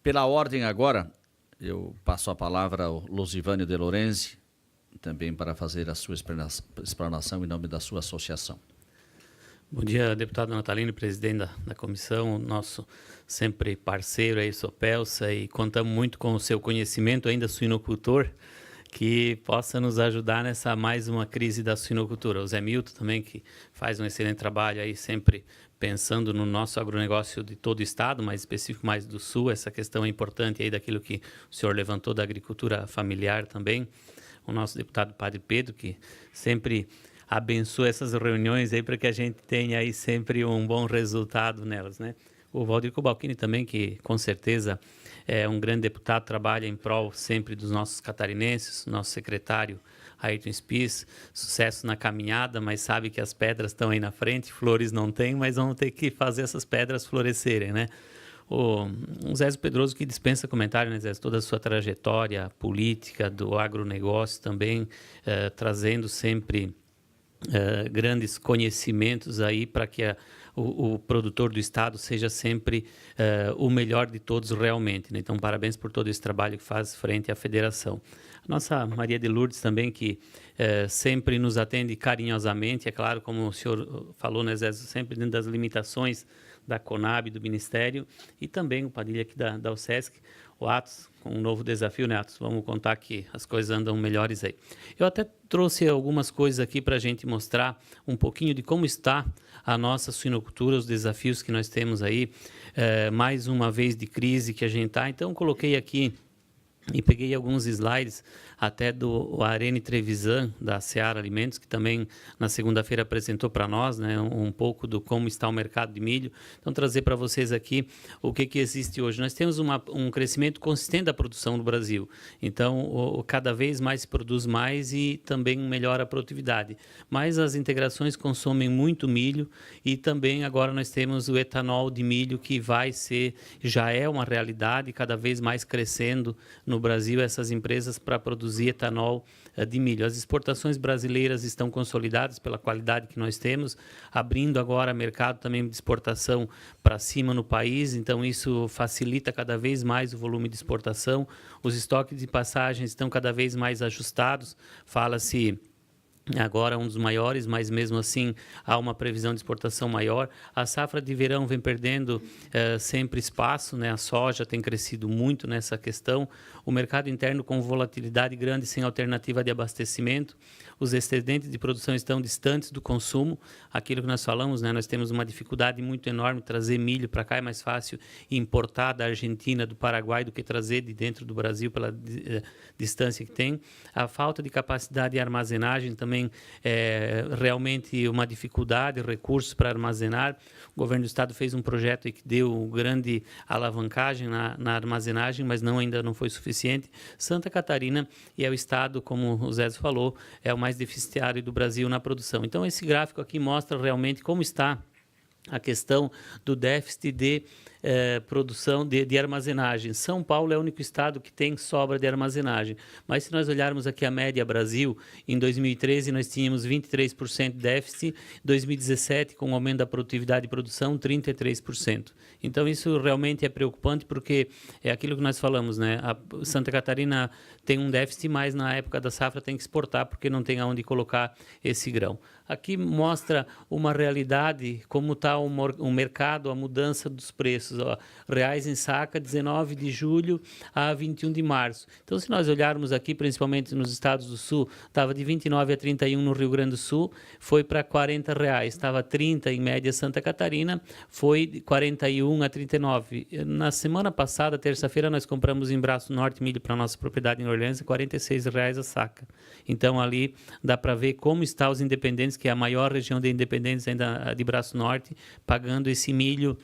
Pela ordem agora, eu passo a palavra ao Losivânio de Lorenzi, também para fazer a sua explanação em nome da sua associação. Bom dia, deputado Natalino, presidente da comissão, nosso sempre parceiro aí, Sopelsa, e contamos muito com o seu conhecimento ainda suinocultor, que possa nos ajudar nessa mais uma crise da suinocultura. O Zé Milton também, que faz um excelente trabalho aí, sempre pensando no nosso agronegócio de todo o estado, mas específico mais do sul, essa questão é importante aí daquilo que o senhor levantou da agricultura familiar também. O nosso deputado Padre Pedro, que sempre abençoa essas reuniões aí para que a gente tenha aí sempre um bom resultado nelas, né? O Valdir Cobalcini também, que com certeza é um grande deputado, trabalha em prol sempre dos nossos catarinenses, nosso secretário Ayrton Spies, sucesso na caminhada, mas sabe que as pedras estão aí na frente, flores não tem, mas vamos ter que fazer essas pedras florescerem, né? O Zésio Pedroso, que dispensa comentário, né, Zésio? Toda a sua trajetória política do agronegócio também, trazendo sempre grandes conhecimentos aí para que o produtor do estado seja sempre o melhor de todos realmente, né? Então, parabéns por todo esse trabalho que faz frente à federação. A nossa Maria de Lourdes também, que sempre nos atende carinhosamente, é claro, como o senhor falou, né, Zé, sempre dentro das limitações da Conab, do Ministério, e também o Padilha aqui da UCESC, o Atos, com um novo desafio, né, Atos? Vamos contar que as coisas andam melhores aí. Eu até trouxe algumas coisas aqui para a gente mostrar um pouquinho de como está a nossa suinocultura, os desafios que nós temos aí, mais uma vez de crise que a gente está. Então, coloquei aqui e peguei alguns slides até do Arene Trevisan, da Seara Alimentos, que também na segunda-feira apresentou para nós, né, um pouco do como está o mercado de milho. Então, trazer para vocês aqui o que existe hoje. Nós temos um crescimento consistente da produção no Brasil. Então, cada vez mais se produz mais e também melhora a produtividade. Mas as integrações consomem muito milho e também agora nós temos o etanol de milho que já é uma realidade, cada vez mais crescendo no Brasil, essas empresas para produzir etanol de milho. As exportações brasileiras estão consolidadas pela qualidade que nós temos, abrindo agora mercado também de exportação para cima no país, então isso facilita cada vez mais o volume de exportação. Os estoques de passagens estão cada vez mais ajustados, fala-se agora um dos maiores, mas mesmo assim há uma previsão de exportação maior. A safra de verão vem perdendo sempre espaço, né? A soja tem crescido muito nessa questão. O mercado interno com volatilidade grande, sem alternativa de abastecimento. Os excedentes de produção estão distantes do consumo. Aquilo que nós falamos, né? Nós temos uma dificuldade muito enorme de trazer milho para cá. É mais fácil importar da Argentina, do Paraguai, do que trazer de dentro do Brasil pela distância que tem. A falta de capacidade de armazenagem também realmente uma dificuldade, recursos para armazenar. O governo do estado fez um projeto que deu grande alavancagem na armazenagem, mas ainda não foi suficiente. Santa Catarina é o estado, como o Zé falou, é o mais deficitário do Brasil na produção. Então, esse gráfico aqui mostra realmente como está a questão do déficit de produção de armazenagem. São Paulo é o único estado que tem sobra de armazenagem. Mas se nós olharmos aqui a média Brasil, em 2013 nós tínhamos 23% de déficit, 2017 com o aumento da produtividade e produção 33%. Então isso realmente é preocupante porque é aquilo que nós falamos, né? A Santa Catarina tem um déficit, mas na época da safra tem que exportar porque não tem aonde colocar esse grão. Aqui mostra uma realidade, como está o mercado, a mudança dos preços. Ó, reais em saca, 19 de julho a 21 de março. Então, se nós olharmos aqui, principalmente nos estados do Sul, estava de 29 a 31 no Rio Grande do Sul, foi para R$40. Estava 30 em média Santa Catarina, foi de 41 a 39. Na semana passada, terça-feira, nós compramos em Braço Norte milho para nossa propriedade em Orleans, R$46 a saca. Então, ali dá para ver como estão os independentes, que é a maior região de independentes ainda de Braço Norte, pagando esse milho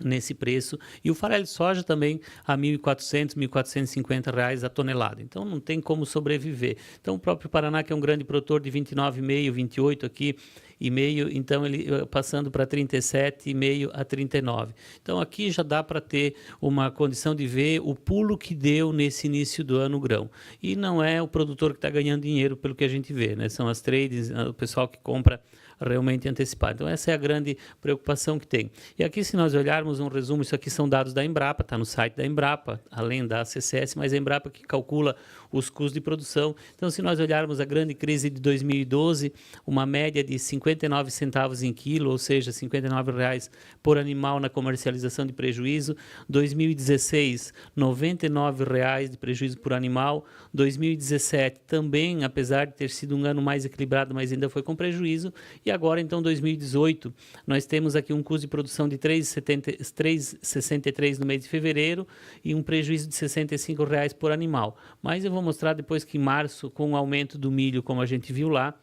nesse preço, e o farelo de soja também a R$1.400, R$1.450 a tonelada. Então não tem como sobreviver. Então o próprio Paraná, que é um grande produtor de 29,5, 28 aqui, então ele passando para 37,5 a 39. Então aqui já dá para ter uma condição de ver o pulo que deu nesse início do ano o grão. E não é o produtor que está ganhando dinheiro pelo que a gente vê, né? São as trades, o pessoal que compra realmente antecipado. Então essa é a grande preocupação que tem. E aqui, se nós olharmos um resumo, isso aqui são dados da Embrapa, está no site da Embrapa, além da CCS, mas a Embrapa que calcula os custos de produção. Então, se nós olharmos a grande crise de 2012, uma média de 59 centavos em quilo, ou seja, R$ 59,00 por animal na comercialização de prejuízo. 2016, R$ 99,00 de prejuízo por animal. 2017 também, apesar de ter sido um ano mais equilibrado, mas ainda foi com prejuízo. E agora, então, 2018, nós temos aqui um custo de produção de R$ 3,63 no mês de fevereiro e um prejuízo de R$ 65,00 por animal. Mas eu vou mostrar depois que em março, com o aumento do milho, como a gente viu lá,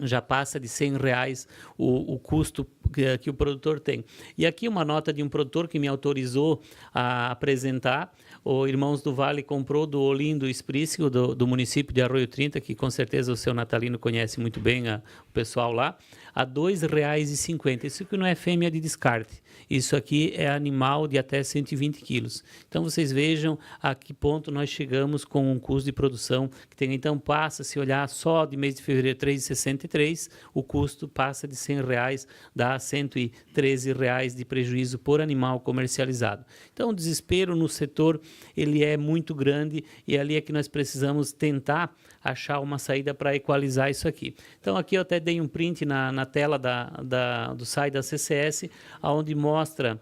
já passa de R$ 100,00 o custo que o produtor tem. E aqui uma nota de um produtor que me autorizou a apresentar. O Irmãos do Vale comprou do Olindo Esprício, do município de Arroio 30, que com certeza o seu Natalino conhece muito bem o pessoal lá, a R$ 2,50. Isso aqui não é fêmea de descarte. Isso aqui é animal de até 120 quilos. Então, vocês vejam a que ponto nós chegamos com um custo de produção que tem. Então, passa, se olhar só de mês de fevereiro, R$ 3,63, o custo passa de R$ 100,00, dá R$ 113,00 de prejuízo por animal comercializado. Então, o desespero no setor, ele é muito grande e ali é que nós precisamos tentar achar uma saída para equalizar isso aqui. Então, aqui eu até dei um print na tela do site da CCS, onde mostra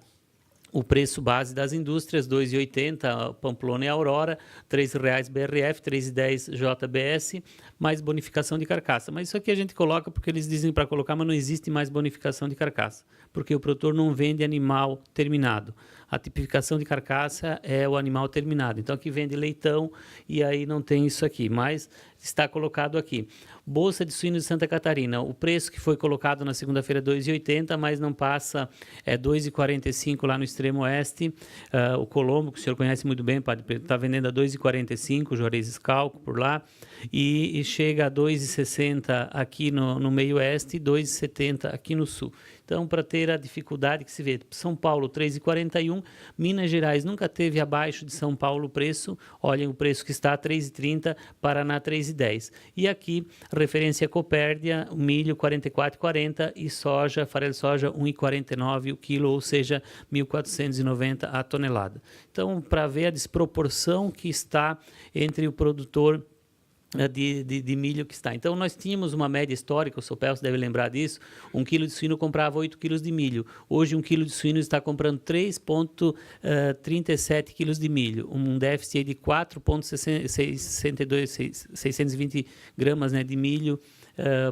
o preço base das indústrias, R$ 2,80 Pamplona e Aurora, R$ 3,00 BRF, R$ 3,10 JBS, mais bonificação de carcaça. Mas isso aqui a gente coloca porque eles dizem para colocar, mas não existe mais bonificação de carcaça, porque o produtor não vende animal terminado. A tipificação de carcaça é o animal terminado. Então, aqui vende leitão e aí não tem isso aqui, mas está colocado aqui. Bolsa de suínos de Santa Catarina, o preço que foi colocado na segunda-feira é R$ 2,80, mas não passa, é R$ 2,45 lá no extremo oeste. O Colombo, que o senhor conhece muito bem, está vendendo a R$ 2,45, o Juarez Escalco por lá, e chega a R$ 2,60 aqui no meio oeste e R$ 2,70 aqui no sul. Então, para ter a dificuldade que se vê, São Paulo R$ 3,41, Minas Gerais nunca teve abaixo de São Paulo o preço, olhem o preço que está, R$ 3,30, Paraná R$ 3,10. E aqui, referência Copérdia, milho R$ 44,40 e soja, farelo de soja R$ 1,49 o quilo, ou seja, R$ 1.490 a tonelada. Então, para ver a desproporção que está entre o produtor de milho que está. Então, nós tínhamos uma média histórica, o Sopelso deve lembrar disso, 1 quilo de suíno comprava 8 quilos de milho. Hoje, 1 quilo de suíno está comprando 3,37 quilos de milho, um déficit de 620 gramas, né, de milho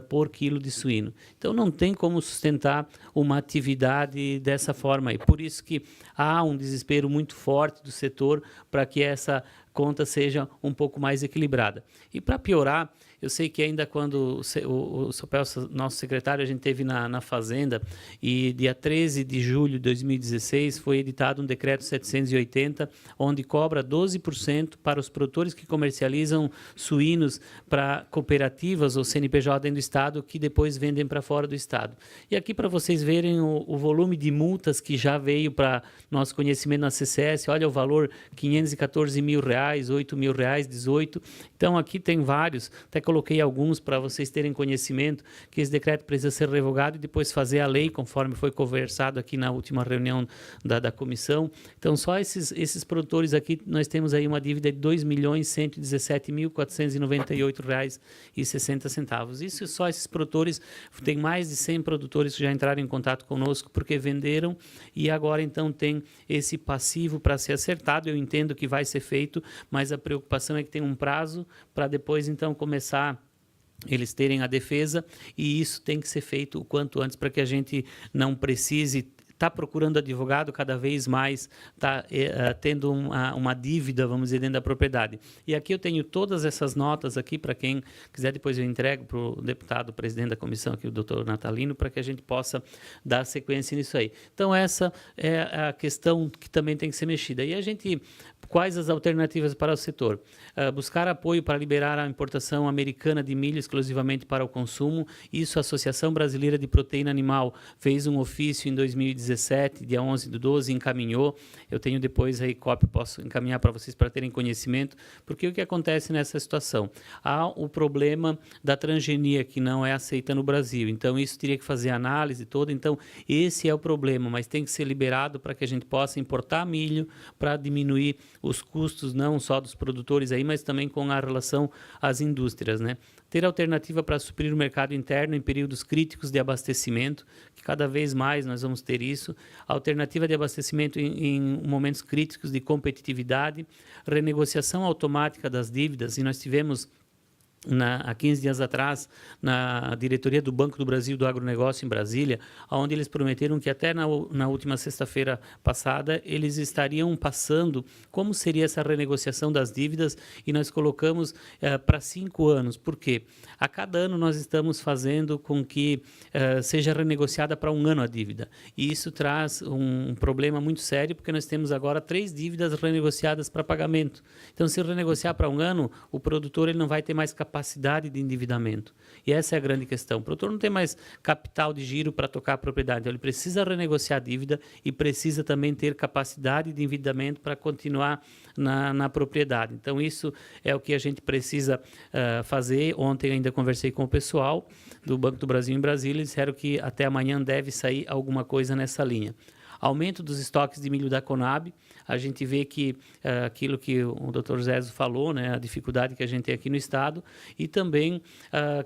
por quilo de suíno. Então, não tem como sustentar uma atividade dessa forma. E por isso que há um desespero muito forte do setor para que essa conta seja um pouco mais equilibrada. E para piorar, eu sei que ainda quando o Sopelso, nosso secretário, a gente teve na Fazenda, e dia 13 de julho de 2016 foi editado um decreto 780, onde cobra 12% para os produtores que comercializam suínos para cooperativas ou CNPJ dentro do Estado, que depois vendem para fora do Estado. E aqui para vocês verem o volume de multas que já veio para nosso conhecimento na CCS, olha o valor, R$ 514 mil, R$ 8 mil, 18. Então aqui tem vários, até coloquei alguns para vocês terem conhecimento que esse decreto precisa ser revogado e depois fazer a lei, conforme foi conversado aqui na última reunião da comissão. Então, só esses produtores aqui, nós temos aí uma dívida de R$ 2.117.498,60. Isso só esses produtores, tem mais de 100 produtores que já entraram em contato conosco porque venderam e agora então tem esse passivo para ser acertado. Eu entendo que vai ser feito, mas a preocupação é que tem um prazo para depois então começar eles terem a defesa, e isso tem que ser feito o quanto antes para que a gente não precise está procurando advogado, cada vez mais está tendo uma dívida, vamos dizer, dentro da propriedade. E aqui eu tenho todas essas notas aqui, para quem quiser, depois eu entrego para o deputado, presidente da comissão aqui, o doutor Natalino, para que a gente possa dar sequência nisso aí. Então, essa é a questão que também tem que ser mexida. E a gente, quais as alternativas para o setor? Buscar apoio para liberar a importação americana de milho exclusivamente para o consumo. Isso, a Associação Brasileira de Proteína Animal fez um ofício em 2017, dia 11/12, encaminhou. Eu tenho depois aí cópia, posso encaminhar para vocês para terem conhecimento, porque o que acontece nessa situação? Há o problema da transgenia, que não é aceita no Brasil. Então, isso teria que fazer análise toda. Então, esse é o problema, mas tem que ser liberado para que a gente possa importar milho para diminuir os custos, não só dos produtores aí, mas também com a relação às indústrias, né? Ter alternativa para suprir o mercado interno em períodos críticos de abastecimento, que cada vez mais nós vamos ter isso. Alternativa de abastecimento em momentos críticos de competitividade, renegociação automática das dívidas, e nós tivemos há 15 dias atrás, na diretoria do Banco do Brasil do Agronegócio em Brasília, onde eles prometeram que até na última sexta-feira passada eles estariam passando como seria essa renegociação das dívidas, e nós colocamos para 5 anos. Por quê? A cada ano nós estamos fazendo com que seja renegociada para 1 ano a dívida, e isso traz um problema muito sério, porque nós temos agora 3 dívidas renegociadas para pagamento. Então, se renegociar para 1 ano, o produtor ele não vai ter mais capacidade de endividamento. E essa é a grande questão. O produtor não tem mais capital de giro para tocar a propriedade. Então, ele precisa renegociar a dívida e precisa também ter capacidade de endividamento para continuar na propriedade. Então, isso é o que a gente precisa fazer. Ontem ainda conversei com o pessoal do Banco do Brasil em Brasília e disseram que até amanhã deve sair alguma coisa nessa linha. Aumento dos estoques de milho da Conab. A gente vê que aquilo que o Dr. Zezo falou, né, a dificuldade que a gente tem aqui no Estado, e também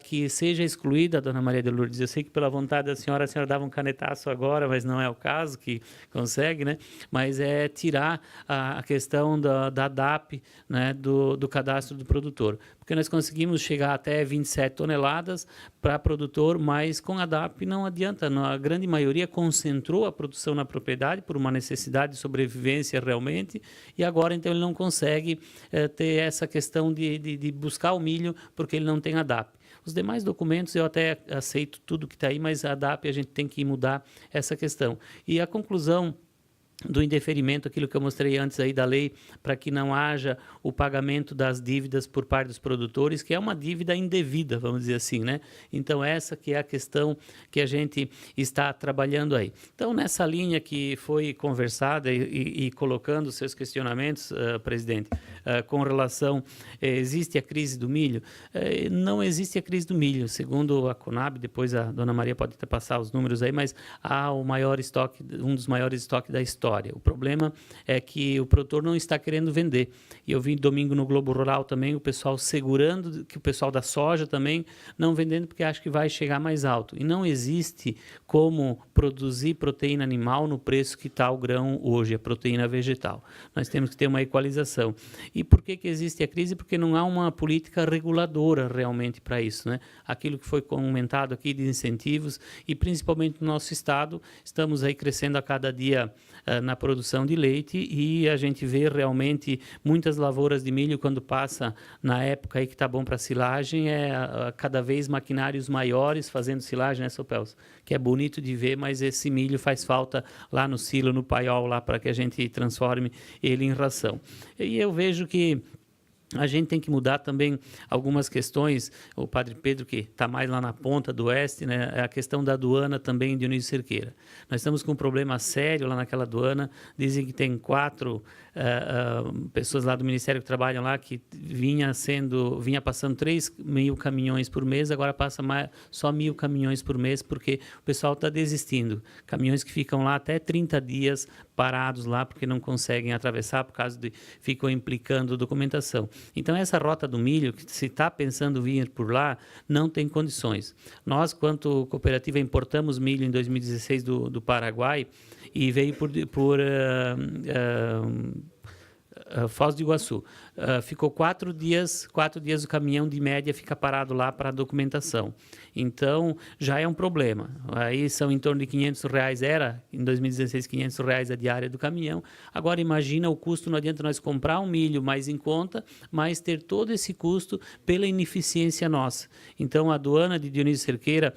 que seja excluída, Dona Maria de Lourdes. Eu sei que pela vontade da senhora, a senhora dava um canetaço agora, mas não é o caso que consegue, né? Mas é tirar a questão da DAP, né, do cadastro do produtor. Porque nós conseguimos chegar até 27 toneladas para produtor, mas com a DAP não adianta. A grande maioria concentrou a produção na propriedade por uma necessidade de sobrevivência realmente, e agora então ele não consegue ter essa questão de buscar o milho porque ele não tem a DAP. Os demais documentos eu até aceito tudo que está aí, mas a DAP a gente tem que mudar essa questão. E a conclusão do indeferimento, aquilo que eu mostrei antes aí da lei, para que não haja o pagamento das dívidas por parte dos produtores, que é uma dívida indevida, vamos dizer assim, né? Então, essa que é a questão que a gente está trabalhando aí. Então, nessa linha que foi conversada e colocando seus questionamentos, presidente, com relação, existe a crise do milho? Não existe a crise do milho. Segundo a Conab, depois a Dona Maria pode até passar os números aí, mas há o maior estoque, um dos maiores estoques da história. O problema é que o produtor não está querendo vender. E eu vi domingo no Globo Rural também o pessoal segurando, que o pessoal da soja também não vendendo porque acha que vai chegar mais alto. E não existe como produzir proteína animal no preço que está o grão hoje, a proteína vegetal. Nós temos que ter uma equalização. E por que existe a crise? Porque não há uma política reguladora realmente para isso, né? Aquilo que foi comentado aqui de incentivos, e principalmente no nosso estado, estamos aí crescendo a cada dia na produção de leite, e a gente vê realmente muitas lavouras de milho quando passa na época aí que está bom para silagem, cada vez maquinários maiores fazendo silagem, né, Sopelso? Que é bonito de ver, mas esse milho faz falta lá no silo, no paiol, lá para que a gente transforme ele em ração. E eu vejo que a gente tem que mudar também algumas questões. O Padre Pedro, que está mais lá na ponta do oeste, né, é a questão da aduana também, Dionísio Cerqueira. Nós estamos com um problema sério lá naquela aduana. Dizem que tem 4 pessoas lá do Ministério que trabalham lá, que vinha passando 3.000 caminhões por mês, agora passa só 1.000 caminhões por mês, porque o pessoal está desistindo. Caminhões que ficam lá até 30 dias parados lá, porque não conseguem atravessar, por causa de ficam implicando documentação. Então, essa rota do milho, que se está pensando vir por lá, não tem condições. Nós, quanto cooperativa, importamos milho em 2016 do Paraguai, e veio Foz do Iguaçu. Ficou 4 dias o caminhão de média fica parado lá para a documentação. Então, já é um problema. Aí são em torno de R$500, era em 2016 R$500 a diária do caminhão. Agora imagina o custo, não adianta nós comprar um milho mais em conta, mas ter todo esse custo pela ineficiência nossa. Então, a aduana de Dionísio Cerqueira,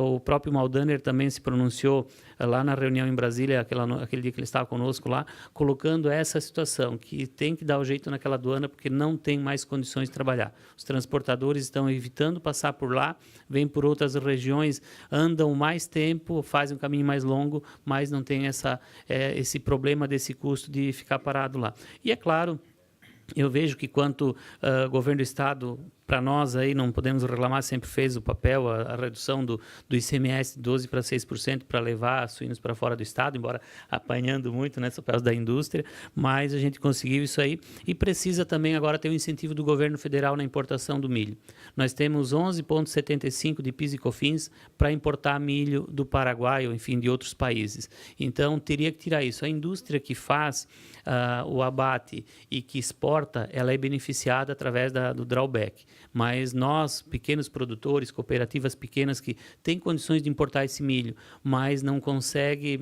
o próprio Maldaner também se pronunciou lá na reunião em Brasília, aquele dia que ele estava conosco lá, colocando essa situação, que tem que dar o jeito naquela aduana, porque não tem mais condições de trabalhar. Os transportadores estão evitando passar por lá, vêm por outras regiões, andam mais tempo, fazem um caminho mais longo, mas não tem esse problema desse custo de ficar parado lá. E é claro, eu vejo que quanto governo do Estado, para nós aí não podemos reclamar, sempre fez o papel, a redução do ICMS de 12% para 6% para levar suínos para fora do Estado, embora apanhando muito, né, por causa da indústria, mas a gente conseguiu isso aí e precisa também agora ter um incentivo do governo federal na importação do milho. Nós temos 11,75 de PIS e COFINS para importar milho do Paraguai ou, enfim, de outros países. Então, teria que tirar isso. A indústria que faz o abate e que exporta, ela é beneficiada através do drawback. Mas nós, pequenos produtores, cooperativas pequenas que têm condições de importar esse milho, mas não conseguem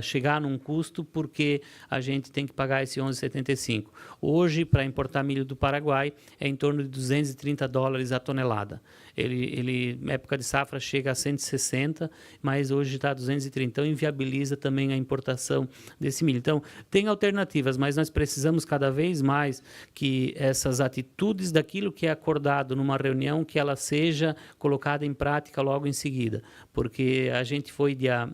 chegar num custo porque a gente tem que pagar esse 11,75. Hoje, para importar milho do Paraguai, é em torno de $230 a tonelada. Ele época de safra, chega a 160, mas hoje está a 230. Então, inviabiliza também a importação desse milho. Então, tem alternativas, mas nós precisamos cada vez mais que essas atitudes daquilo que é acordado numa reunião, que ela seja colocada em prática logo em seguida. Porque a gente foi dia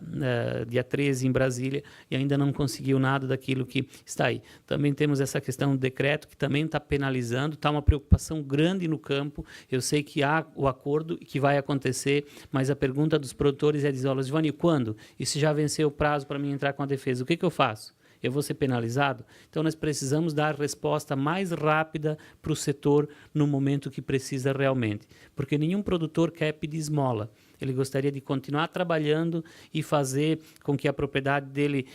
13 em Brasília e ainda não conseguiu nada daquilo que está aí. Também temos essa questão do decreto, que também está penalizando, está uma preocupação grande no campo. Eu sei que há o acordo que vai acontecer, mas a pergunta dos produtores é dizer, olha, Giovanni, quando? E se já venceu o prazo para mim entrar com a defesa, o que eu faço? Eu vou ser penalizado? Então, nós precisamos dar resposta mais rápida para o setor no momento que precisa realmente. Porque nenhum produtor quer pedir esmola. Ele gostaria de continuar trabalhando e fazer com que a propriedade dele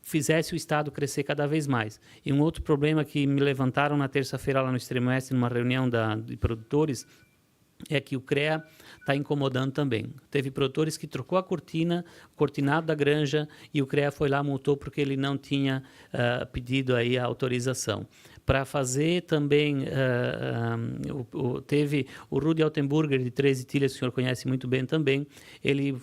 fizesse o Estado crescer cada vez mais. E um outro problema que me levantaram na terça-feira lá no Extremo Oeste, numa reunião de produtores, é que o CREA está incomodando também. Teve produtores que trocou a cortina, o cortinado da granja, e o CREA foi lá, multou porque ele não tinha pedido aí a autorização. Para fazer também, teve o Rudi Altenburger, de 13 Tilhas, que o senhor conhece muito bem também, ele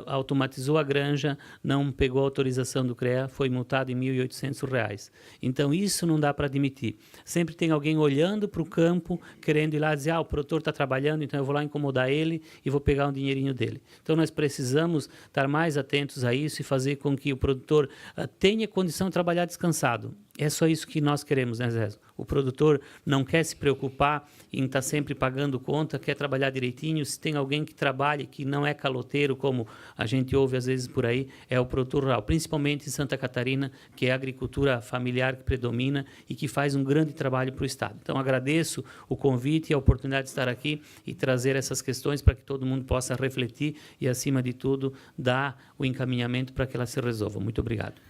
automatizou a granja, não pegou a autorização do CREA, foi multado em R$ 1.800. Então, isso não dá para admitir. Sempre tem alguém olhando para o campo, querendo ir lá dizer, o produtor está trabalhando, então eu vou lá incomodar ele e vou pegar um dinheirinho dele. Então, nós precisamos estar mais atentos a isso e fazer com que o produtor tenha condição de trabalhar descansado. É só isso que nós queremos, né, Zé? O produtor não quer se preocupar em estar sempre pagando conta, quer trabalhar direitinho. Se tem alguém que trabalhe, que não é caloteiro, como a gente ouve às vezes por aí, é o produtor rural, principalmente em Santa Catarina, que é a agricultura familiar que predomina e que faz um grande trabalho para o Estado. Então, agradeço o convite e a oportunidade de estar aqui e trazer essas questões para que todo mundo possa refletir e, acima de tudo, dar o encaminhamento para que elas se resolvam. Muito obrigado.